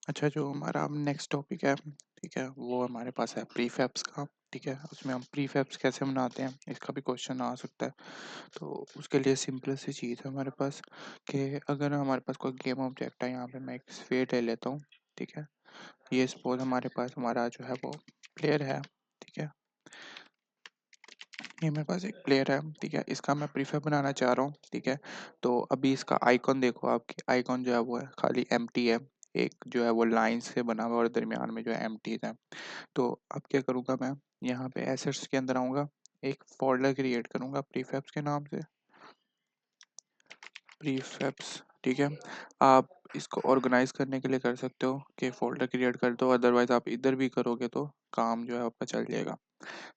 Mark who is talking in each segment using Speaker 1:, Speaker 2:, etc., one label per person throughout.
Speaker 1: अच्छा, जो हमारा अब नेक्स्ट टॉपिक है, ठीक है, वो हमारे पास है प्रीफैब्स का। ठीक है, उसमें हम प्रीफैब्स कैसे बनाते हैं इसका भी क्वेश्चन आ सकता है। तो उसके लिए सिंपल सी चीज़ है हमारे पास कि अगर हमारे पास कोई गेम ऑब्जेक्ट है, यहाँ पे मैं एक स्फीयर ले लेता हूँ। ठीक है, ये सपोज हमारे पास हमारा जो है वो प्लेयर है। ठीक है, ये मेरे पास एक प्लेयर है। ठीक है, इसका मैं प्रीफैब बनाना चाह रहा हूँ। ठीक है, तो अभी इसका आइकॉन देखो, आपकी आइकॉन जो है वो है खाली एम्प्टी है। एक जो है वो लाइन से बना हुआ और दरमियान में जो है एम्प्टी है। तो अब क्या करूँगा, मैं यहाँ पे एसेट्स के अंदर आऊँगा, एक फोल्डर क्रिएट करूँगा प्रीफैब्स के नाम से, प्रीफैब्स। ठीक है, आप इसको ऑर्गेनाइज करने के लिए कर सकते हो कि फोल्डर क्रिएट कर दो, अदरवाइज आप इधर भी करोगे तो काम जो है आपका चल जाएगा।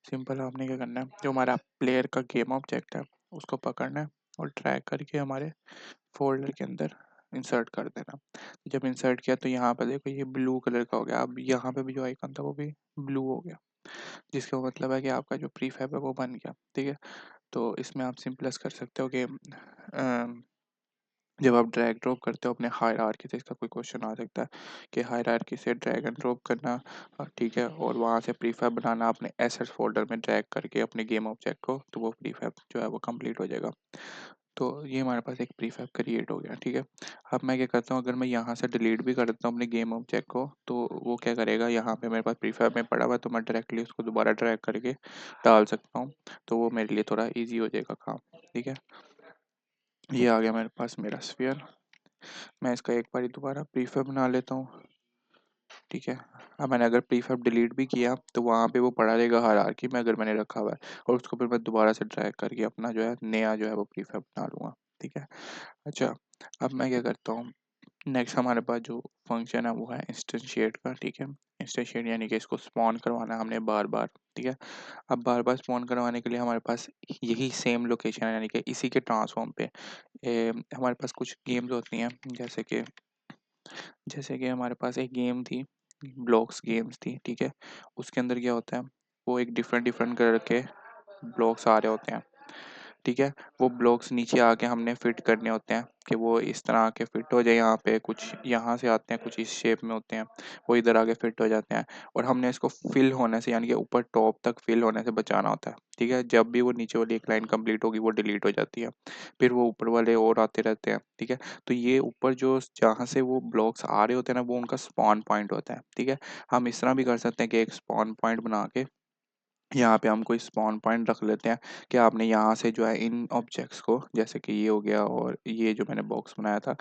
Speaker 1: सिंपल आपने क्या करना है, जो हमारा प्लेयर का गेम ऑब्जेक्ट है उसको पकड़ना है और ड्रैग करके हमारे फोल्डर के अंदर इंसर्ट कर देना। जब इंसर्ट किया तो यहाँ पर देखो ये ब्लू कलर का हो गया। अब यहाँ पे भी जो आइकन था वो भी ब्लू हो गया, जिसका मतलब है कि आपका जो प्रीफैब है वो बन गया। ठीक है, तो इसमें आप सिंपलेस कर सकते हो कि जब आप ड्रैग ड्रॉप करते हो अपने हायरार्की से, इसका कोई क्वेश्चन आ सकता है कि हायरार्की से ड्रैग एंड ड्रॉप करना, ठीक है, और वहाँ से प्रीफैब बनाना अपने एसेट्स फोल्डर में ड्रैग करके अपने गेम ऑब्जेक्ट को, तो वो प्रीफैब जो है वो कंप्लीट हो जाएगा। तो ये हमारे पास एक प्रीफैब क्रिएट हो गया। ठीक है, अब मैं क्या करता हूँ, अगर मैं यहाँ से डिलीट भी कर देता हूँ अपने गेम ऑब्जेक्ट को, तो वो क्या करेगा, यहाँ पे मेरे पास प्रीफैब में पड़ा हुआ है, तो मैं डायरेक्टली उसको दोबारा ड्रैग करके डाल सकता हूँ। तो वो मेरे लिए थोड़ा ईजी हो जाएगा काम। ठीक है, ये आ गया मेरे पास मेरा स्फीयर। मैं इसका एक बारी दोबारा प्रीफैब बना लेता हूँ। ठीक है, अब मैंने अगर प्रीफैब डिलीट भी किया तो वहाँ पे वो पड़ा रहेगा हायरार्की में, अगर मैंने रखा हुआ है, और उसको फिर मैं दोबारा से ड्रैग करके अपना जो है नया जो है वो प्रीफैब बना लूँगा। ठीक है, अच्छा, अब मैं क्या करता हूँ, नेक्स्ट हमारे पास जो फंक्शन है वो है इंस्टेंशिएट का। ठीक है, इंस्टेंशिएट यानी कि इसको स्पॉन करवाना है हमने बार बार। ठीक है, अब बार बार स्पॉन करवाने के लिए हमारे पास यही सेम लोकेशन है, यानी कि इसी के ट्रांसफॉर्म पे हमारे पास कुछ गेम्स होती हैं, जैसे कि हमारे पास एक गेम थी, ब्लॉक्स गेम्स थी। ठीक है, उसके अंदर क्या होता है, वो एक डिफरेंट डिफरेंट कलर के ब्लॉक्स आ रहे होते हैं। ठीक है, वो ब्लॉक्स नीचे आके हमने फिट करने होते हैं कि वो इस तरह आके फिट हो जाए। यहाँ पे कुछ यहाँ से आते हैं, कुछ इस शेप में होते हैं, वो इधर आके फिट हो जाते हैं, और हमने इसको फिल होने से, यानी कि ऊपर टॉप तक फिल होने से बचाना होता है। ठीक है, जब भी वो नीचे वाली एक लाइन कंप्लीट होगी वो डिलीट हो जाती है, फिर वो ऊपर वाले और आते रहते हैं। ठीक है, तो ये ऊपर जो जहाँ से वो ब्लॉक्स आ रहे होते हैं ना, वो उनका स्पॉन पॉइंट होता है। ठीक है, हम इस तरह भी कर सकते हैं कि एक स्पॉन पॉइंट बना के यहाँ पे हम कोई स्पॉन पॉइंट रख लेते हैं कि आपने यहाँ से जो है इन ऑब्जेक्ट्स को, जैसे कि ये हो गया और ये जो मैंने बॉक्स बनाया था,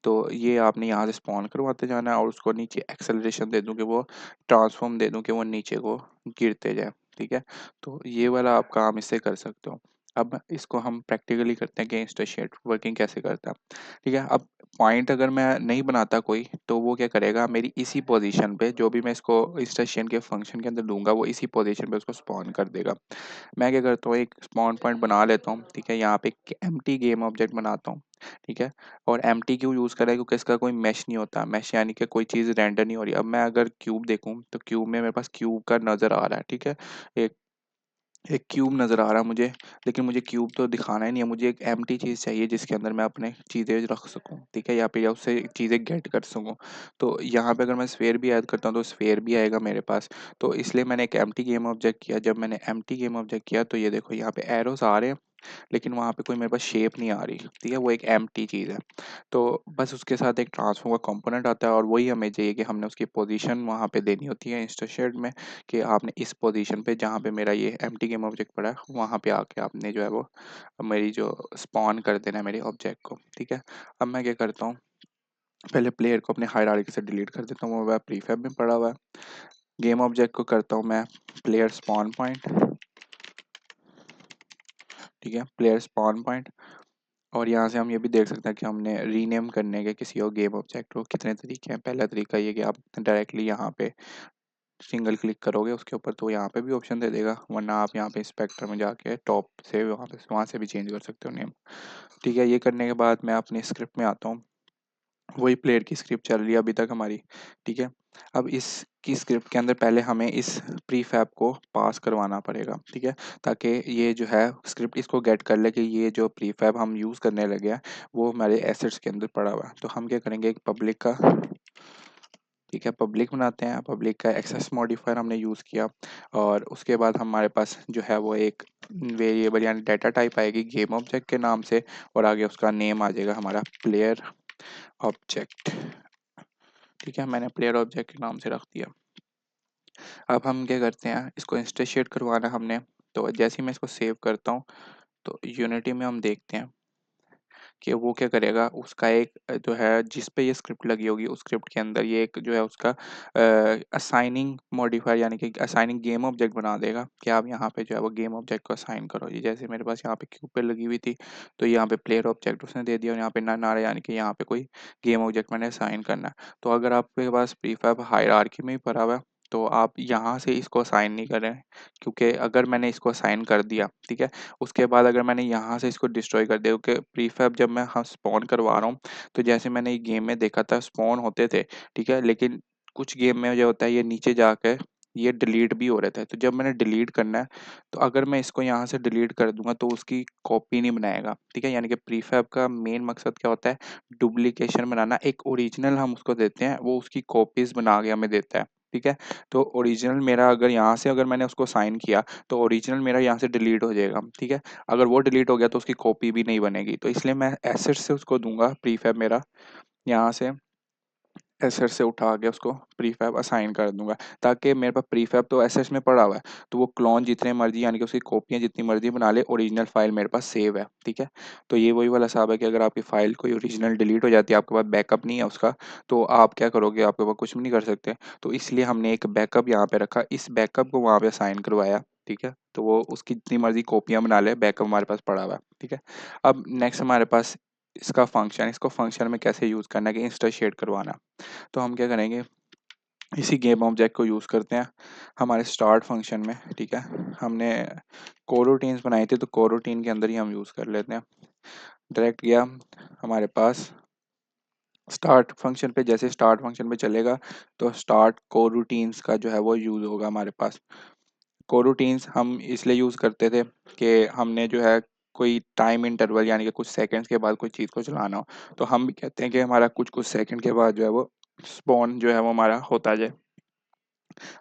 Speaker 1: तो ये आपने यहाँ से स्पॉन करवाते जाना है, और उसको नीचे एक्सेलरेशन दे दूँ कि वो ट्रांसफॉर्म दे दूँ कि वो नीचे को गिरते जाए। ठीक है, तो ये वाला आप काम इससे कर सकते हो। अब इसको हम प्रैक्टिकली करते हैं कि इंस्टेंशिएट वर्किंग कैसे करता है। ठीक है, अब पॉइंट अगर मैं नहीं बनाता कोई, तो वो क्या करेगा, मेरी इसी पोजीशन पे जो भी मैं इसको इंस्टेंशिएट के फंक्शन के अंदर दूंगा, वो इसी पोजीशन पे उसको स्पॉन कर देगा। मैं क्या करता हूँ, एक स्पॉन पॉइंट बना लेता हूँ। ठीक है, यहाँ पे एक एम्प्टी गेम ऑब्जेक्ट बनाता हूँ। ठीक है, और एम्प्टी क्यों यूज़ करा है, क्योंकि इसका कोई मैश नहीं होता। मैश यानी कि कोई चीज़ रेंडर नहीं हो रही। अब मैं अगर क्यूब देखूँ तो क्यूब में मेरे पास क्यूब का नज़र आ रहा है। ठीक है, एक एक क्यूब नज़र आ रहा है मुझे, लेकिन मुझे क्यूब तो दिखाना ही नहीं है, मुझे एक एम्प्टी चीज़ चाहिए जिसके अंदर मैं अपने चीज़ें रख सकूँ। ठीक है, या उससे चीज़ें गेट कर सकूँ। तो यहाँ पे अगर मैं स्फीयर भी ऐड करता हूँ तो स्फीयर भी आएगा मेरे पास। तो इसलिए मैंने एक एम्प्टी गेम ऑब्जेक्ट किया। जब मैंने एम्प्टी गेम ऑब्जेक्ट किया तो ये देखो यहाँ पे एरोस आ रहे हैं, लेकिन वहाँ पे कोई मेरे पास शेप नहीं आ रही। ठीक है, वो एक एम्प्टी चीज़ है। तो बस उसके साथ एक ट्रांसफॉर्म का कंपोनेंट आता है, और वही हमें चाहिए कि हमने उसकी पोजीशन वहाँ पे देनी होती है इंस्टेंशिएट में, कि आपने इस पोजीशन पे जहाँ पे मेरा ये एम्प्टी गेम ऑब्जेक्ट पड़ा है, वहाँ पे आके आपने जो है वो मेरी जो स्पॉन कर देना है मेरे ऑब्जेक्ट को। ठीक है, अब मैं क्या करता हूँ, पहले प्लेयर को अपने हायरार्की से डिलीट कर देता हूँ, वो वह प्रीफैब में पड़ा हुआ है। गेम ऑब्जेक्ट को करता हूँ मैं प्लेयर स्पॉन पॉइंट। ठीक है, प्लेयर स्पॉन पॉइंट, और यहाँ से हम ये भी देख सकते हैं कि हमने रीनेम करने के किसी और गेम ऑब्जेक्ट को कितने तरीके हैं। पहला तरीका ये कि आप डायरेक्टली यहाँ पे सिंगल क्लिक करोगे उसके ऊपर, तो यहाँ पे भी ऑप्शन दे देगा, वरना आप यहाँ पे इंस्पेक्टर में जाके टॉप से वहाँ से भी चेंज कर सकते हो नेम। ठीक है, ये करने के बाद मैं अपनी स्क्रिप्ट में आता हूँ। वही प्लेयर की स्क्रिप्ट चल रही है अभी तक हमारी। ठीक है, अब इसकी स्क्रिप्ट के अंदर पहले हमें इस प्रीफैब को पास करवाना पड़ेगा। ठीक है, ताकि ये जो है स्क्रिप्ट इसको गेट कर ले कि ये जो प्रीफैब हम यूज़ करने लगे हैं वो हमारे एसेट्स के अंदर पड़ा हुआ है। तो हम क्या करेंगे, एक पब्लिक का ठीक है, पब्लिक बनाते हैं, पब्लिक का एक्सेस मॉडिफायर हमने यूज़ किया और उसके बाद हमारे पास जो है वो एक वेरिएबल यानी डाटा टाइप आएगी गेम ऑब्जेक्ट के नाम से और आगे उसका नेम आ जाएगा हमारा प्लेयर ऑब्जेक्ट। ठीक है, मैंने प्लेयर ऑब्जेक्ट के नाम से रख दिया। अब हम क्या करते हैं, इसको इंस्टेंशिएट करवाना हमने, तो जैसे ही मैं इसको सेव करता हूँ तो यूनिटी में हम देखते हैं कि वो क्या करेगा, उसका एक जो है जिस पे ये स्क्रिप्ट लगी होगी उस स्क्रिप्ट के अंदर ये एक जो है उसका असाइनिंग मॉडिफायर यानी कि असाइनिंग गेम ऑब्जेक्ट बना देगा कि आप यहाँ पे जो है वो गेम ऑब्जेक्ट को असाइन करो। ये जैसे मेरे पास यहाँ पे क्यूब पे लगी हुई थी तो यहाँ पे प्लेयर ऑब्जेक्ट उसने दे दिया और यहाँ पे नन आ रहा है यानी कि यहाँ पे कोई गेम ऑब्जेक्ट मैंने असाइन करना है। तो अगर आपके पास प्रीफैब हायरार्की में ही पड़ा हुआ है तो आप यहाँ से इसको असाइन नहीं करें, क्योंकि अगर मैंने इसको असाइन कर दिया, ठीक है, उसके बाद अगर मैंने यहाँ से इसको डिस्ट्रॉय कर दिया, क्योंकि प्रीफैब जब मैं स्पॉन करवा रहा हूँ तो जैसे मैंने ये गेम में देखा था स्पॉन होते थे, ठीक है, लेकिन कुछ गेम में जो होता है ये नीचे जाकर ये डिलीट भी हो रहे थे। तो जब मैंने डिलीट करना है तो अगर मैं इसको यहाँ से डिलीट कर दूंगा तो उसकी कॉपी नहीं बनाएगा। ठीक है, यानी कि प्रीफैब का मेन मकसद क्या होता है, डुप्लीकेशन बनाना। एक ओरिजिनल हम उसको देते हैं, वो उसकी कॉपीज बना के हमें देता है। ठीक है, तो ओरिजिनल मेरा अगर यहाँ से अगर मैंने उसको साइन किया तो ओरिजिनल मेरा यहाँ से डिलीट हो जाएगा। ठीक है, अगर वो डिलीट हो गया तो उसकी कॉपी भी नहीं बनेगी। तो इसलिए मैं एसेट से उसको दूंगा प्रीफैब मेरा, यहाँ से एसेट से उठा के उसको प्रीफैब असाइन कर दूंगा, ताकि मेरे पास प्रीफैब तो एसेट्स में पड़ा हुआ है तो वो क्लोन जितने मर्जी यानी कि उसकी कॉपियां जितनी मर्जी बना ले, ओरिजिनल फाइल मेरे पास सेव है। ठीक है, तो ये वही वाला हिसाब है कि अगर आपकी फाइल कोई ओरिजिनल डिलीट हो जाती है, आपके पास बैकअप नहीं है उसका, तो आप क्या करोगे, आपके पास कुछ भी नहीं कर सकते। तो इसलिए हमने एक बैकअप यहाँ पे रखा, इस बैकअप को वहाँ पे असाइन करवाया। ठीक है, तो वो उसकी जितनी मर्जी कॉपियां बना ले, बैकअप हमारे पास पड़ा हुआ है। ठीक है, अब नेक्स्ट हमारे पास इसका फंक्शन, इसको फंक्शन में कैसे यूज करना है कि इंस्टेंशिएट करवाना। तो हम क्या करेंगे, इसी गेम ऑब्जेक्ट को यूज़ करते हैं हमारे स्टार्ट फंक्शन में। ठीक है, हमने कोरोटीन्स बनाई थी तो कोरोटीन के अंदर ही हम यूज़ कर लेते हैं। डायरेक्ट गया हमारे पास स्टार्ट फंक्शन पे, जैसे स्टार्ट फंक्शन पे चलेगा तो स्टार्ट कोरोटीन्स का जो है वो यूज़ होगा हमारे पास। कोरोटीन्स हम इसलिए यूज़ करते थे कि हमने जो है कोई टाइम इंटरवल यानी कि कुछ सेकंड्स के बाद कोई चीज़ को चलाना हो, तो हम भी कहते हैं कि हमारा कुछ कुछ सेकंड के बाद जो है वो स्पॉन जो है वो हमारा होता जाए।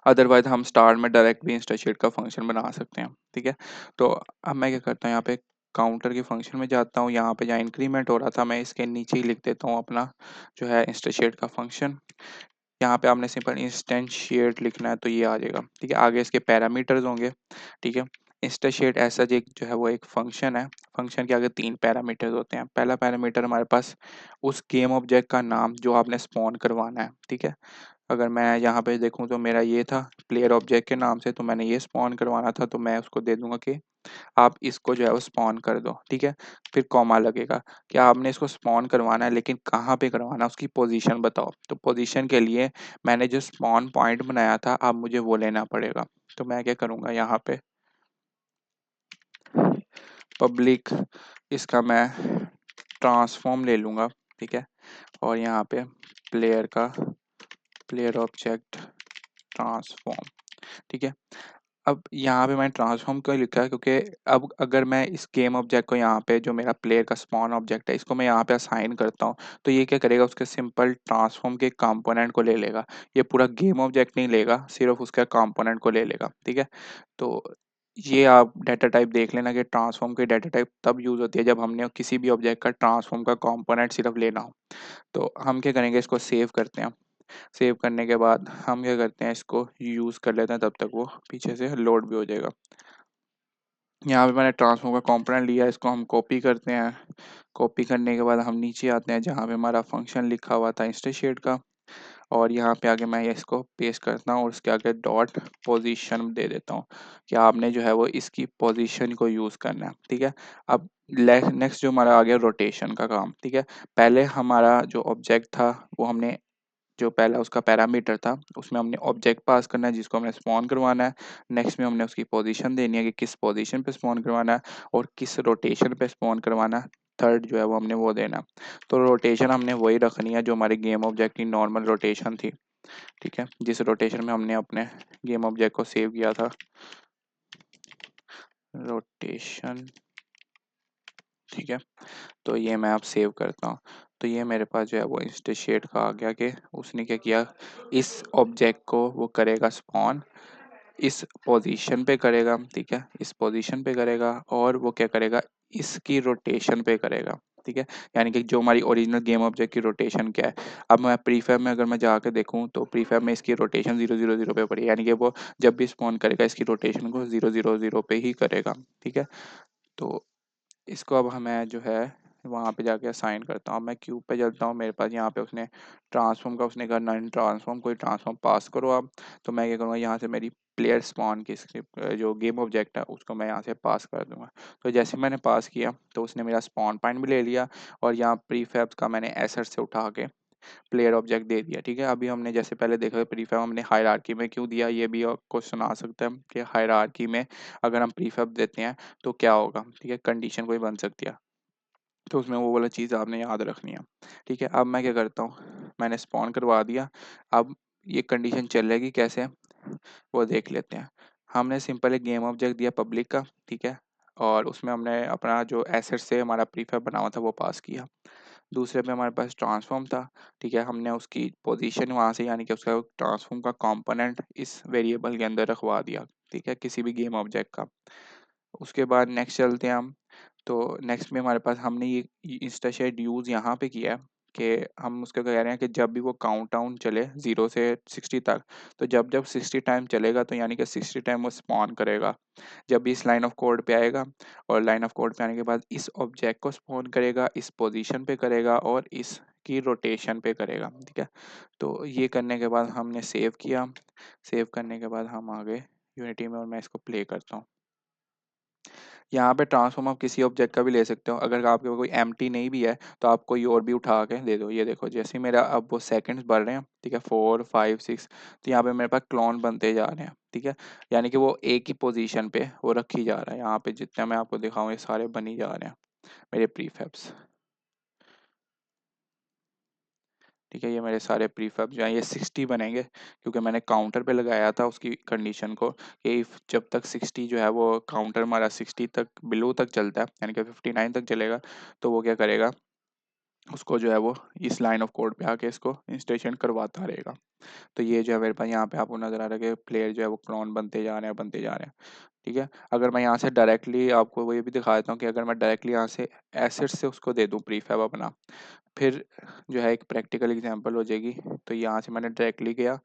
Speaker 1: अदरवाइज हम स्टार में डायरेक्ट भी इंस्टाशीट का फंक्शन बना सकते हैं। ठीक है, तो अब मैं क्या करता हूँ, यहाँ पे काउंटर के फंक्शन में जाता हूँ, यहाँ पे जहाँ इंक्रीमेंट हो रहा था मैं इसके नीचे ही लिख देता हूँ अपना जो है इंस्टाशीट का फंक्शन। यहाँ पे आपने सिंपल इंस्टेंशिएट लिखना है तो ये आ जाएगा। ठीक है, आगे इसके पैरामीटर्स होंगे। ठीक है, इंस्टेंशिएट ऐसा एक जो है वो एक फंक्शन है, फंक्शन के आगे 3 पैरामीटर्स होते हैं। पहला पैरामीटर हमारे पास उस गेम ऑब्जेक्ट का नाम जो आपने स्पॉन करवाना है। ठीक है, अगर मैं यहाँ पे देखूँ तो मेरा ये था प्लेयर ऑब्जेक्ट के नाम से, तो मैंने ये स्पॉन करवाना था तो मैं उसको दे दूंगा कि आप इसको जो है वो स्पॉन कर दो। ठीक है, फिर कॉमा लगेगा कि आपने इसको स्पॉन करवाना है लेकिन कहाँ पे करवाना है, उसकी पोजीशन बताओ। तो पोजीशन के लिए मैंने जो स्पॉन पॉइंट बनाया था अब मुझे वो लेना पड़ेगा। तो मैं क्या करूँगा, यहाँ पे पब्लिक इसका मैं ट्रांसफॉर्म ले लूँगा। ठीक है, और यहाँ पे प्लेयर का प्लेयर ऑब्जेक्ट ट्रांसफॉर्म। ठीक है, अब यहाँ पे मैंने ट्रांसफॉर्म क्यों लिखा है, क्योंकि अब अगर मैं इस गेम ऑब्जेक्ट को यहाँ पे जो मेरा प्लेयर का स्पॉन ऑब्जेक्ट है इसको मैं यहाँ पे असाइन करता हूँ तो ये क्या करेगा, उसके सिंपल ट्रांसफॉर्म के कंपोनेंट को ले लेगा। ये पूरा गेम ऑब्जेक्ट नहीं लेगा, सिर्फ उसका कंपोनेंट को ले लेगा। ठीक है, तो ये आप डाटा टाइप देख लेना कि ट्रांसफॉर्म की डाटा टाइप तब यूज होती है जब हमने किसी भी ऑब्जेक्ट का ट्रांसफॉर्म का कंपोनेंट सिर्फ लेना हो। तो हम क्या करेंगे, इसको सेव करते हैं। सेव करने के बाद हम क्या करते हैं, इसको यूज़ कर लेते हैं, तब तक वो पीछे से लोड भी हो जाएगा। यहाँ पे मैंने ट्रांसफॉर्म का कंपोनेंट लिया, इसको हम कॉपी करते हैं। कॉपी करने के बाद हम नीचे आते हैं जहाँ पे हमारा फंक्शन लिखा हुआ था इंस्टेंशिएट का, और यहाँ पे आगे मैं इसको पेस्ट करता हूँ और उसके आगे डॉट पोजीशन दे देता हूँ कि आपने जो है वो इसकी पोजीशन को यूज़ करना है। ठीक है, अब नेक्स्ट जो हमारा आ गया रोटेशन का काम। ठीक है, पहले हमारा जो ऑब्जेक्ट था वो हमने जो पहला उसका पैरामीटर था उसमें हमने ऑब्जेक्ट पास करना है जिसको हमने स्पॉन करवाना है। नेक्स्ट में हमने उसकी पोजीशन देनी है कि किस पोजीशन पे स्पॉन करवाना है और किस रोटेशन पे स्पॉन करवाना है। थर्ड जो है वो हमने वो देना। तो रोटेशन हमने वही रखनी है जो हमारे गेम ऑब्जेक्ट की नॉर्मल रोटेशन थी। ठीक है, जिस रोटेशन में हमने अपने गेम ऑब्जेक्ट को सेव किया था। रोटेशन ठीक है, तो ये मैं अब सेव करता हूँ। तो ये मेरे पास जो है वो इंस्टेंशिएट का आ गया कि उसने क्या किया, इस ऑब्जेक्ट को वो करेगा स्पॉन, इस पोजीशन पे करेगा, ठीक है, इस पोजीशन पे करेगा, और वो क्या करेगा, इसकी रोटेशन पे करेगा, ठीक है। यानी कि जो हमारी ओरिजिनल गेम ऑब्जेक्ट की रोटेशन क्या है, अब मैं प्रीफैब में अगर मैं जाकर देखूं तो प्रीफैब में इसकी रोटेशन 0 0 0 पे पड़ी है, यानी कि वो जब भी स्पॉन करेगा इसकी रोटेशन को 0 0 0 पे ही करेगा, ठीक है। तो इसको अब हमें जो है वहाँ पे जाके असाइन करता हूँ। मैं क्यूब पे चलता हूँ, मेरे पास यहाँ पे उसने ट्रांसफॉर्म का उसने कहा नॉन ट्रांसफॉर्म, कोई ट्रांसफॉर्म पास करो आप। तो मैं क्या करूँगा, यहाँ से मेरी प्लेयर स्पॉन की स्क्रिप्ट जो गेम ऑब्जेक्ट है उसको मैं यहाँ से पास कर दूंगा। तो जैसे मैंने पास किया तो उसने मेरा स्पॉन पॉइंट भी ले लिया, और यहाँ प्रीफैब्स का मैंने एसेट से उठा के प्लेयर ऑब्जेक्ट दे दिया, ठीक है। अभी हमने जैसे पहले देखा प्रीफैब हमने हायरार्की में क्यों दिया, ये भी क्वेश्चन आ सकता है कि हायरार्की में अगर हम प्रीफैब देते हैं तो क्या होगा, ठीक है, कंडीशन कोई बन सकती है। तो उसमें वो वाला चीज़ आपने याद रखनी है, ठीक है। अब मैं क्या करता हूँ, मैंने स्पॉन करवा दिया, अब ये कंडीशन चलेगी कैसे वो देख लेते हैं। हमने सिंपल एक गेम ऑब्जेक्ट दिया पब्लिक का, ठीक है, और उसमें हमने अपना जो एसेट से हमारा प्रीफैब बना हुआ था वो पास किया। दूसरे पे हमारे पास ट्रांसफॉर्म था, ठीक है, हमने उसकी पोजीशन वहाँ से यानी कि उसका ट्रांसफॉर्म का कंपोनेंट इस वेरिएबल के अंदर रखवा दिया, ठीक है, किसी भी गेम ऑब्जेक्ट का। उसके बाद नेक्स्ट चलते हैं हम। तो नेक्स्ट में हमारे पास हमने ये इंस्टाशेड यूज़ यहाँ पे किया है कि हम उसका कह रहे हैं कि जब भी वो काउंट डाउन चले 0 से 60 तक, तो जब जब 60 टाइम चलेगा तो यानी कि 60 टाइम वो स्पॉन करेगा। जब भी इस लाइन ऑफ कोड पे आएगा, और लाइन ऑफ कोड पे आने के बाद इस ऑब्जेक्ट को स्पॉन करेगा, इस पोजीशन पे करेगा, और इसकी रोटेशन पे करेगा, ठीक है। तो ये करने के बाद हमने सेव किया, सेव करने के बाद हम आ गए यूनिटी में, और मैं इसको प्ले करता हूँ। यहाँ पे ट्रांसफॉर्म आप किसी ऑब्जेक्ट का भी ले सकते हो, अगर आपके पास कोई एम्प्टी नहीं भी है तो आप कोई और भी उठा के दे दो। ये देखो जैसे ही मेरा अब वो सेकंड्स बढ़ रहे हैं, ठीक है, 4 5 6, तो यहाँ पे मेरे पास क्लोन बनते जा रहे हैं, ठीक है। यानी कि वो एक ही पोजीशन पे वो रखी जा रहा है। यहाँ पे जितने मैं आपको दिखाऊँ ये सारे बनी जा रहे हैं मेरे प्रीफैब्स, ठीक है। ये मेरे सारे प्रीफैब जो हैं ये 60 बनेंगे, क्योंकि मैंने काउंटर पे लगाया था उसकी कंडीशन को कि जब तक 60 जो है वो काउंटर हमारा 60 तक बिलो तक चलता है, यानी कि 59 तक चलेगा, तो वो क्या करेगा, उसको जो है वो इस लाइन ऑफ कोड पे आके इसको इंस्टेंशन करवाता रहेगा। तो ये जो है मेरे पास यहाँ पे आपको नजर आ रहा है कि प्लेयर जो है वो क्लोन बनते जा रहे हैं, बनते जा रहे हैं, ठीक है। अगर मैं यहाँ से डायरेक्टली आपको वो ये भी दिखा देता हूँ कि अगर मैं डायरेक्टली यहाँ से एसेट से उसको दे दूँ प्रीफैब अपना, फिर जो है एक प्रैक्टिकल एग्जांपल हो जाएगी। तो यहाँ से मैंने डायरेक्टली गया,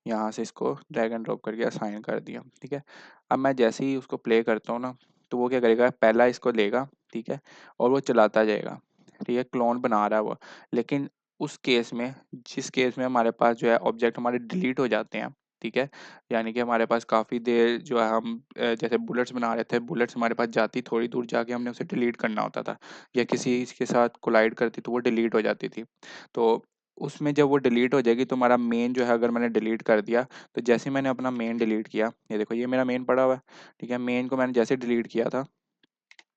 Speaker 1: यहाँ से इसको ड्रैग एंड ड्रॉप करके असाइन कर दिया, ठीक है। अब मैं जैसे ही उसको प्ले करता हूँ ना, तो वो क्या करेगा, पहला इसको लेगा, ठीक है, और वो चलाता जाएगा, ठीक है, क्लोन बना रहा है वो। लेकिन उस केस में, जिस केस में हमारे पास जो है ऑब्जेक्ट हमारे डिलीट हो जाते हैं, ठीक है, यानी कि हमारे पास काफ़ी देर जो है हम जैसे बुलेट्स बना रहे थे, बुलेट्स हमारे पास जाती थोड़ी दूर जाके हमने उसे डिलीट करना होता था, या किसी के साथ कोलाइड करती तो वो डिलीट हो जाती थी। तो उसमें जब वो डिलीट हो जाएगी तो हमारा मेन जो है, अगर मैंने डिलीट कर दिया, तो जैसे मैंने अपना मेन डिलीट किया, ये देखो ये मेरा मेन पड़ा हुआ है, ठीक है, मेन को मैंने जैसे डिलीट किया था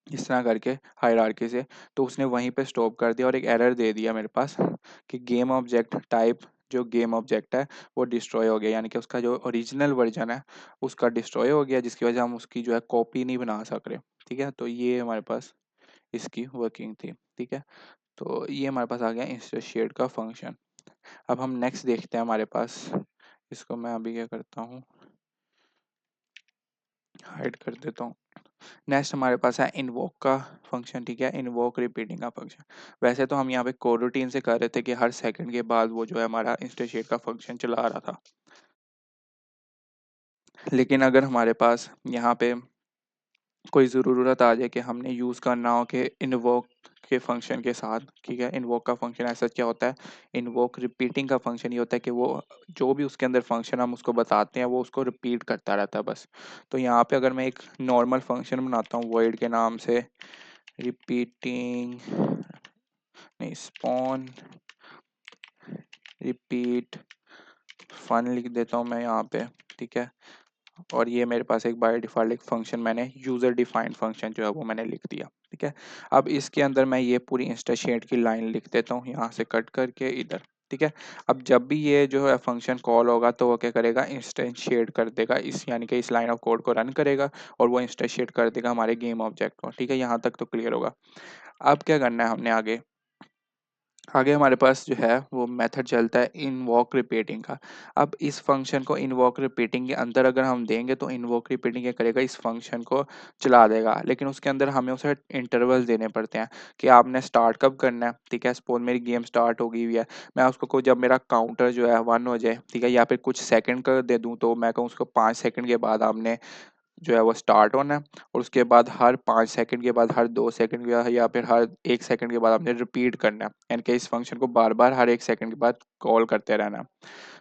Speaker 1: इस तरह करके हायरार्की से, तो उसने वहीं पे स्टॉप कर दिया और एक एरर दे दिया मेरे पास कि गेम ऑब्जेक्ट टाइप, जो गेम ऑब्जेक्ट है वो डिस्ट्रॉय हो गया, यानी कि उसका जो ओरिजिनल वर्जन है उसका डिस्ट्रॉय हो गया, जिसकी वजह हम उसकी जो है कॉपी नहीं बना सक रहे, ठीक है। तो ये हमारे पास इसकी वर्किंग थी, ठीक है। तो ये हमारे पास आ गया इंस्टेंशिएट का फंक्शन। अब हम नेक्स्ट देखते हैं हमारे पास, इसको मैं अभी क्या करता हूँ, हाइड कर देता हूँ। नेक्स्ट हमारे पास है इन्वोक का फंक्शन, ठीक है, इन्वोक रिपीटिंग का फंक्शन। वैसे तो हम यहाँ पे कोरूटीन से कर रहे थे कि हर सेकंड के बाद वो जो है हमारा इंस्टेंशिएट का फंक्शन चला रहा था, लेकिन अगर हमारे पास यहाँ पे कोई ज़रूरत आ जाए कि हमने यूज़ करना हो कि इन्वोक के फंक्शन के साथ, ठीक है, इन्वोक का फंक्शन ऐसा क्या होता है, इन्वोक रिपीटिंग का फंक्शन ये होता है कि वो जो भी उसके अंदर फंक्शन हम उसको बताते हैं वो उसको रिपीट करता रहता है बस। तो यहाँ पे अगर मैं एक नॉर्मल फंक्शन बनाता हूँ वॉइड के नाम से, रिपीटिंग नहीं, स्पॉन रिपीट फन लिख देता हूँ मैं यहाँ पे, ठीक है। और ये मेरे पास एक बाय डिफ़ॉल्ट एक फंक्शन मैंने यूज़र डिफाइंड फंक्शन जो है वो मैंने लिख दिया, ठीक है। अब इसके अंदर मैं ये पूरी इंस्टेंशिएट की लाइन लिख देता हूँ यहाँ से कट करके इधर, ठीक है। अब जब भी ये जो है फंक्शन कॉल होगा तो वो क्या करेगा, इंस्टेंशिएट कर देगा इस, यानी कि इस लाइन ऑफ कोड को रन करेगा और वो इंस्टेंशिएट कर देगा हमारे गेम ऑब्जेक्ट को, ठीक है। यहाँ तक तो क्लियर होगा। अब क्या करना है हमने आगे, आगे हमारे पास जो है वो मेथड चलता है इनवॉक रिपीटिंग का। अब इस फंक्शन को इनवॉक रिपीटिंग के अंदर अगर हम देंगे तो इनवॉक रिपीटिंग क्या करेगा, इस फंक्शन को चला देगा, लेकिन उसके अंदर हमें उसे इंटरवल देने पड़ते हैं कि आपने स्टार्ट कब करना है। ठीक है, सपोज मेरी गेम स्टार्ट हो गई हुई है, मैं उसको को जब मेरा काउंटर जो है 1 हो जाए, ठीक है, या फिर कुछ सेकंड का दे दूं तो मैं कहूँ उसको 5 सेकंड के बाद आपने जो है वो स्टार्ट होना है, और उसके बाद हर 5 सेकंड के बाद, हर 2 सेकंड या फिर हर 1 सेकंड के बाद आपने रिपीट करना है, यानी कि इस फंक्शन को बार बार हर 1 सेकंड के बाद कॉल करते रहना है।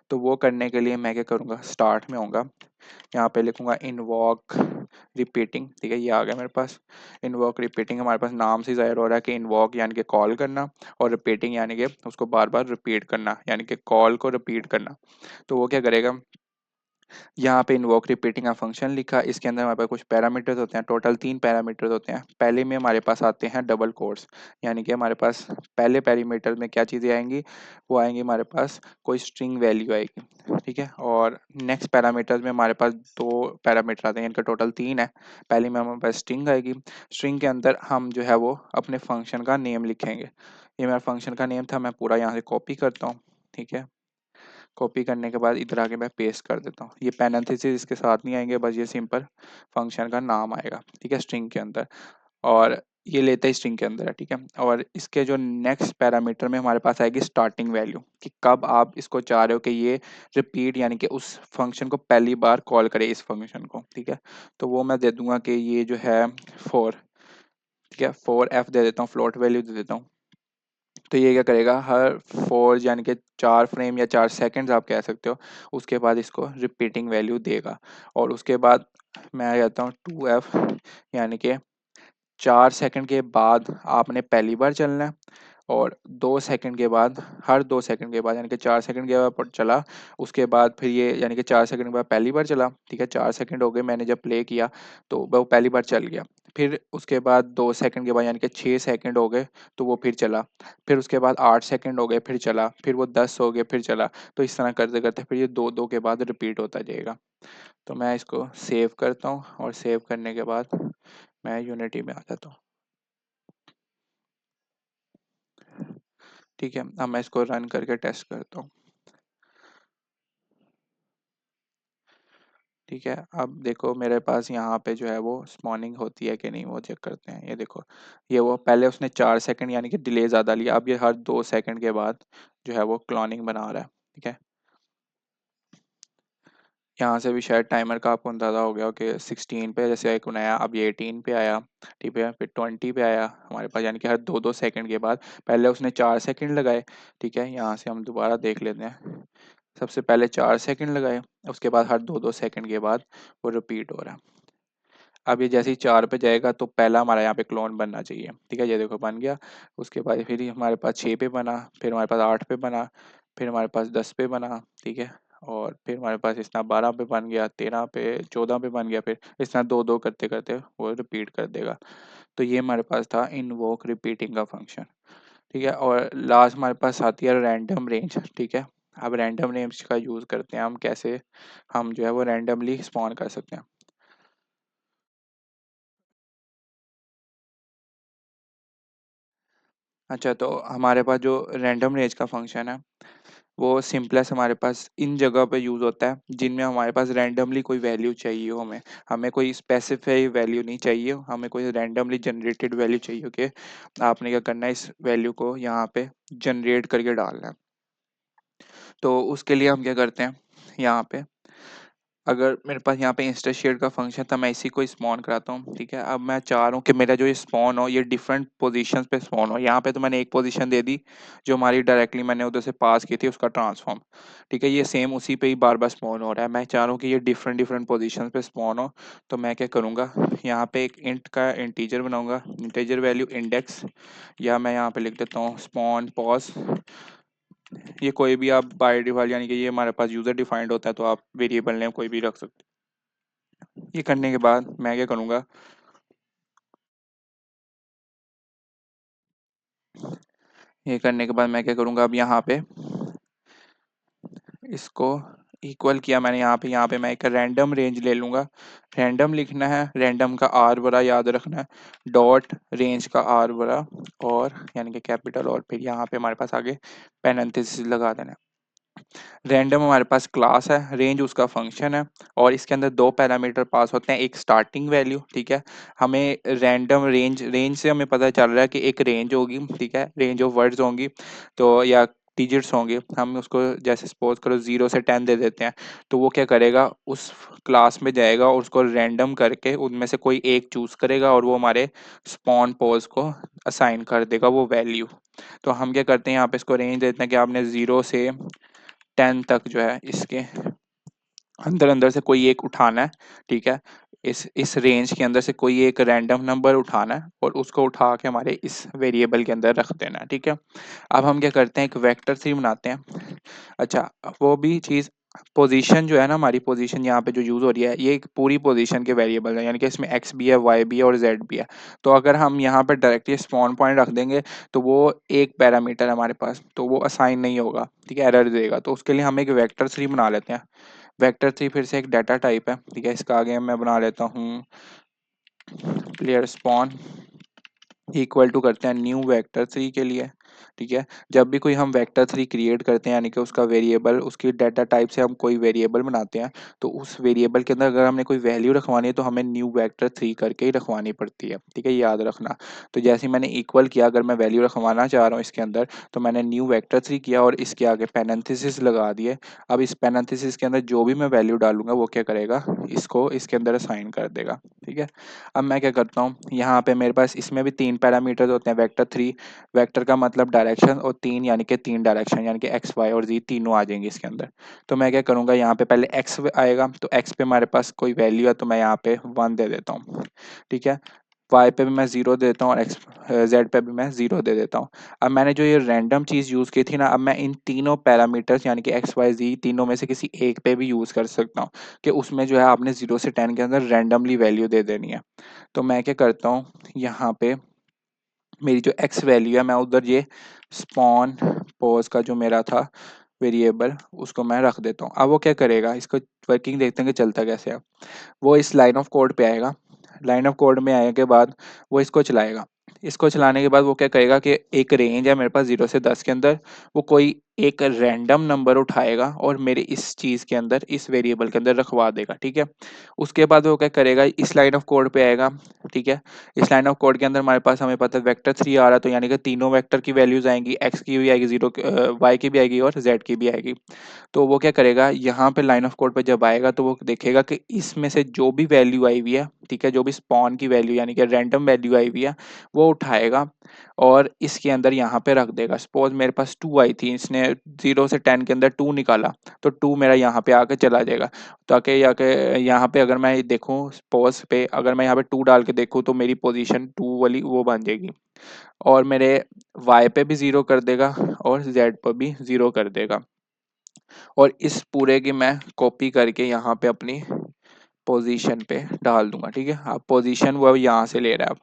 Speaker 1: तो वो करने के लिए मैं क्या करूँगा, स्टार्ट में आऊँगा, यहाँ पे लिखूंगा इनवॉक रिपीटिंग। ठीक है, ये आ गया मेरे पास। इनवॉक रिपीटिंग हमारे पास नाम से जाहिर हो रहा है कि इनवॉक यानी कि कॉल करना, और रिपीटिंग यानी कि उसको बार बार रिपीट करना, यानी कि कॉल को रिपीट करना। तो वो क्या करेगा, यहाँ पे इन्वोक रिपीटिंग का फंक्शन लिखा, इसके अंदर हमारे पास कुछ पैरामीटर्स होते हैं, टोटल 3 पैरामीटर्स होते हैं। पहले में हमारे पास आते हैं डबल कोट्स, यानी कि हमारे पास पहले पैरामीटर में क्या चीज़ें आएंगी, वो आएंगी हमारे पास कोई स्ट्रिंग वैल्यू आएगी। ठीक है, और नेक्स्ट पैरामीटर्स में हमारे पास 2 पैरामीटर आते हैं, इनका टोटल 3 है। पहले में हमारे पास स्ट्रिंग आएगी, स्ट्रिंग के अंदर हम जो है वो अपने फंक्शन का नेम लिखेंगे। ये मेरा फंक्शन का नेम था, मैं पूरा यहाँ से कॉपी करता हूँ। ठीक है, कॉपी करने के बाद इधर आके मैं पेस्ट कर देता हूँ। ये पैरेंथेसिस इसके साथ नहीं आएंगे, बस ये सिंपल फंक्शन का नाम आएगा। ठीक है, स्ट्रिंग के अंदर, और ये लेते ही स्ट्रिंग के अंदर है। ठीक है, और इसके जो नेक्स्ट पैरामीटर में हमारे पास आएगी स्टार्टिंग वैल्यू, कि कब आप इसको चाह रहे हो कि ये रिपीट यानी कि उस फंक्शन को पहली बार कॉल करे, इस फंक्शन को। ठीक है, तो वो मैं दे दूंगा कि ये जो है 4। ठीक है, 4f दे देता हूँ, फ्लोट वैल्यू दे देता हूँ। तो ये क्या करेगा, हर 4 यानी कि 4 फ्रेम या 4 सेकंड्स आप कह सकते हो, उसके बाद इसको रिपीटिंग वैल्यू देगा। और उसके बाद मैं कहता हूँ 2f, यानी कि 4 सेकंड के बाद आपने पहली बार चलना है, और 2 सेकंड के बाद, हर 2 सेकंड के बाद, यानी कि 4 सेकंड के बाद चला, उसके बाद फिर ये यानी कि 4 सेकंड के बाद पहली बार चला। ठीक है, 4 सेकंड हो गए मैंने जब प्ले किया, तो वो पहली बार चल गया। फिर उसके बाद 2 सेकंड के बाद यानी कि 6 सेकंड हो गए, तो वो फिर चला। फिर उसके बाद 8 सेकंड हो गए, फिर चला। फिर वो 10 हो गए, फिर चला। तो इस तरह करते करते फिर ये दो दो के बाद रिपीट होता जाएगा। तो मैं इसको सेव करता हूँ, और सेव करने के बाद मैं यूनिटी में आ जाता हूँ। ठीक है, अब मैं इसको रन करके टेस्ट करता हूँ। ठीक है, अब देखो मेरे पास यहाँ पे जो है वो स्पॉनिंग होती है कि नहीं, वो चेक करते हैं। ये देखो, ये वो पहले उसने 4 सेकंड यानी कि डिले ज़्यादा लिया, अब ये हर 2 सेकंड के बाद जो है वो क्लॉनिंग बना रहा है। ठीक है, यहाँ से भी शायद टाइमर का आपको अंदाज़ा हो गया हो कि 16 पे जैसे एक नया, अब ये 18 पे आया। ठीक है, फिर 20 पे आया हमारे पास, यानी कि हर 2-2 सेकंड के बाद। पहले उसने 4 सेकंड लगाए। ठीक है, यहाँ से हम दोबारा देख लेते हैं। सबसे पहले 4 सेकंड लगाए, उसके बाद हर 2-2 सेकंड के बाद वो रिपीट हो रहा है। अब ये जैसे ही 4 पे जाएगा तो पहला हमारा यहाँ पे क्लोन बनना चाहिए। ठीक है, ये देखो बन गया। उसके बाद फिर हमारे पास 6 पे बना, फिर हमारे पास 8 पे बना, फिर हमारे पास 10 पे बना। ठीक है, और फिर हमारे पास इस तरह 12 पे बन गया, 13 पे, 14 पे बन गया, फिर इस तरह 2-2 करते करते वो रिपीट कर देगा। तो ये हमारे पास था इनवोक रिपीटिंग का फंक्शन। ठीक है, और लास्ट हमारे पास आती है रैंडम रेंज। ठीक है, अब रैंडम रेंज का यूज़ करते हैं हम, कैसे हम जो है वो रैंडमली स्पॉन कर सकते हैं। अच्छा, तो हमारे पास जो रैंडम रेंज का फंक्शन है, वो सिंपलेस्ट हमारे पास इन जगह पे यूज़ होता है जिनमें हमारे पास रैंडमली कोई वैल्यू चाहिए हो हमें। हमें कोई स्पेसिफाई वैल्यू नहीं चाहिए, हमें कोई रैंडमली जनरेटेड वैल्यू चाहिए कि आपने क्या करना है, इस वैल्यू को यहाँ पे जनरेट करके डालना है। तो उसके लिए हम क्या करते हैं, यहाँ पे अगर मेरे पास यहाँ पे इंस्टेंशिएट का फंक्शन था, मैं इसी को स्पॉन कराता हूँ। ठीक है, अब मैं चाह रहा हूँ कि मेरा जो ये स्पॉन हो, ये डिफरेंट पोजीशंस पे स्पॉन हो। यहाँ पे तो मैंने एक पोजीशन दे दी जो हमारी डायरेक्टली मैंने उधर से पास की थी, उसका ट्रांसफॉर्म। ठीक है, ये सेम उसी पे ही बार बार स्पॉन हो रहा है। मैं चाह रहा हूँ कि ये डिफरेंट डिफरेंट पोजिशन पे स्पॉन हो। तो मैं क्या करूँगा, यहाँ पे एक इंट का इंटीजर बनाऊंगा, इंटीजर वैल्यू इंडेक्स, या मैं यहाँ पे लिख देता हूँ स्पॉन पॉज। ये कोई भी आप बाय डिफॉल्ट, यानी कि ये हमारे पास यूजर डिफाइंड होता है, तो आप वेरिएबल नेम कोई भी रख सकते हैं। ये करने के बाद मैं क्या करूँगा, ये करने के बाद मैं क्या करूँगा, अब यहाँ पे इसको इक्वल किया मैंने यहाँ पे मैं एक रैंडम रेंज ले लूँगा। रैंडम लिखना है, रैंडम का आर बड़ा याद रखना है, डॉट रेंज का आर बड़ा, और यानी कि कैपिटल, और फिर यहाँ पे हमारे पास आगे पैरेंथेसिस लगा देना है। रैंडम हमारे पास क्लास है, रेंज उसका फंक्शन है, और इसके अंदर दो पैरामीटर पास होते हैं, एक स्टार्टिंग वैल्यू, ठीक है। हमें रैंडम रेंज रेंज से हमें पता चल रहा है कि एक रेंज होगी, ठीक है, रेंज ऑफ वर्ड्स होंगी, तो या डिजिट्स होंगे, हम उसको जैसे सपोज करो 0 से 10 दे देते हैं, तो वो क्या करेगा, उस क्लास में जाएगा और उसको रैंडम करके उनमें से कोई एक चूज करेगा और वो हमारे स्पॉन पोज को असाइन कर देगा वो वैल्यू। तो हम क्या करते हैं, यहाँ पे इसको रेंज देते हैं कि आपने 0 से 10 तक जो है इसके अंदर अंदर से कोई एक उठाना है, ठीक है। इस रेंज के अंदर से कोई एक रैंडम नंबर उठाना है और उसको उठा के हमारे इस वेरिएबल के अंदर रख देना है, ठीक है। अब हम क्या करते हैं, एक वेक्टर थ्री बनाते हैं। अच्छा, वो भी चीज़, पोजीशन जो है ना, हमारी पोजीशन यहाँ पे जो यूज़ हो रही है, ये एक पूरी पोजीशन के वेरिएबल है, यानी कि इसमें एक्स भी है, वाई भी है और जेड भी है। तो अगर हम यहाँ पे डायरेक्टली स्पॉन पॉइंट रख देंगे तो वो एक पैरामीटर है हमारे पास, तो वो असाइन नहीं होगा, ठीक है, एरर देगा। तो उसके लिए हम एक वेक्टर थ्री बना लेते हैं। वेक्टर थ्री फिर से एक डाटा टाइप है, ठीक है। इसका आगे मैं बना लेता हूँ प्लेयर स्पॉन इक्वल टू करते हैं न्यू वेक्टर थ्री के लिए, ठीक है। जब भी कोई हम वेक्टर थ्री क्रिएट करते हैं, यानी कि उसका वेरिएबल, उसकी डाटा टाइप से हम कोई वेरिएबल बनाते हैं, तो उस वेरिएबल के अंदर अगर हमने कोई वैल्यू रखवानी है तो हमें न्यू वेक्टर थ्री करके ही रखवानी पड़ती है, ठीक है, याद रखना। तो जैसे ही मैंने इक्वल किया, अगर मैं वैल्यू रखवाना चाह रहा हूँ इसके अंदर, तो मैंने न्यू वेक्टर थ्री किया और इसके आगे पैरेंथेसिस लगा दिए। अब इस पैरेंथेसिस के अंदर जो भी मैं वैल्यू डालूंगा वो क्या करेगा, इसको इसके अंदर असाइन कर देगा, ठीक है। अब मैं क्या करता हूँ, यहाँ पे मेरे पास इसमें भी तीन पैरामीटर्स होते हैं, वेक्टर थ्री, वेक्टर का मतलब डायरेक्शन, और तीन यानी कि तीन डायरेक्शन, यानी कि एक्स वाई और जी तीनों आ जाएंगे इसके अंदर। तो मैं क्या करूँगा, यहाँ पे पहले एक्स आएगा, तो एक्स पे हमारे पास कोई वैल्यू है तो मैं यहाँ पे 1 दे देता हूँ, ठीक है। वाई पे भी मैं 0 देता हूँ और एक्स जेड पे भी मैं 0 दे देता हूँ। अब मैंने जो ये रैंडम चीज़ यूज़ की थी ना, अब मैं इन तीनों पैरामीटर्स यानी कि एक्स वाई जी तीनों में से किसी एक पे भी यूज़ कर सकता हूँ, कि उसमें जो है आपने 0 से 10 के अंदर रैंडमली वैल्यू दे देनी है। तो मैं क्या करता हूँ, यहाँ पे मेरी जो एक्स वैल्यू है, मैं उधर ये स्पॉन पॉज का जो मेरा था वेरिएबल, उसको मैं रख देता हूँ। अब वो क्या करेगा, इसको वर्किंग देखते हैं कि चलता कैसे है। वो इस लाइन ऑफ कोड पे आएगा, लाइन ऑफ कोड में आने के बाद वो इसको चलाएगा। इसको चलाने के बाद वो क्या करेगा कि एक रेंज है मेरे पास 0 से 10 के अंदर, वो कोई एक रैंडम नंबर उठाएगा और मेरे इस चीज़ के अंदर, इस वेरिएबल के अंदर रखवा देगा, ठीक है। उसके बाद वो क्या करेगा, इस लाइन ऑफ कोड पे आएगा, ठीक है। इस लाइन ऑफ कोड के अंदर हमारे पास, हमें पता है वेक्टर थ्री आ रहा है, तो यानी कि तीनों वेक्टर की वैल्यूज आएंगी, एक्स की भी आएगी, जीरो वाई की भी आएगी और जेड की भी आएगी। तो वो क्या करेगा, यहाँ पे लाइन ऑफ कोड पे जब आएगा तो वो देखेगा कि इसमें से जो भी वैल्यू आई हुई है, ठीक है, जो भी स्पॉन की वैल्यू यानी कि रैंडम वैल्यू आई हुई है, वो उठाएगा और इसके अंदर यहाँ पे रख देगा। सपोज मेरे पास 2 आई थी, इसने 0 से 10 के अंदर 2 निकाला, तो 2 मेरा यहाँ पे आके चला जाएगा। ताकि यहाँ पे अगर मैं देखूँ सपोज पे, अगर मैं यहाँ पे 2 डाल के देखूँ तो मेरी पोजीशन 2 वाली वो बन जाएगी, और मेरे वाई पे भी 0 कर देगा और जेड पर भी 0 कर देगा। और इस पूरे की मैं कॉपी करके यहाँ पे अपनी पोजीशन पे डाल दूंगा, ठीक है। अब पोजीशन वो अब यहाँ से ले रहा है, अब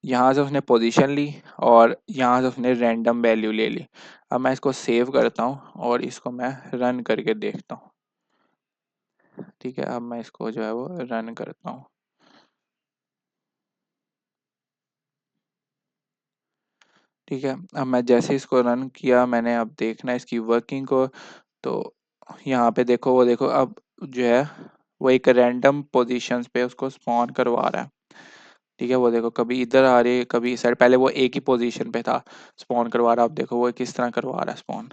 Speaker 1: यहाँ से उसने पोजीशन ली और यहाँ से उसने रैंडम वैल्यू ले ली। अब मैं इसको सेव करता हूँ और इसको मैं रन करके देखता हूँ, ठीक है। अब मैं इसको जो है वो रन करता हूँ, ठीक है। अब मैं जैसे इसको रन किया, मैंने अब देखना है इसकी वर्किंग को, तो यहाँ पे देखो, वो देखो अब जो है वो एक रैंडम पोजीशंस पे उसको स्पॉन करवा रहा है, ठीक है। वो देखो कभी इधर आ रही है, कभी इस साइड, पहले वो एक ही पोजीशन पे था स्पॉन करवा रहा, अब देखो वो किस तरह करवा रहा है स्पॉन।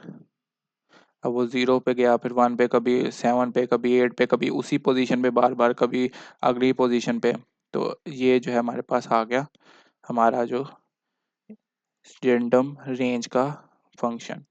Speaker 1: अब वो 0 पे गया, फिर 1 पे, कभी 7 पे, कभी 8 पे, कभी उसी पोजीशन पे बार बार, कभी अगली पोजीशन पे। तो ये जो है हमारे पास आ गया हमारा जो रैंडम रेंज का फंक्शन।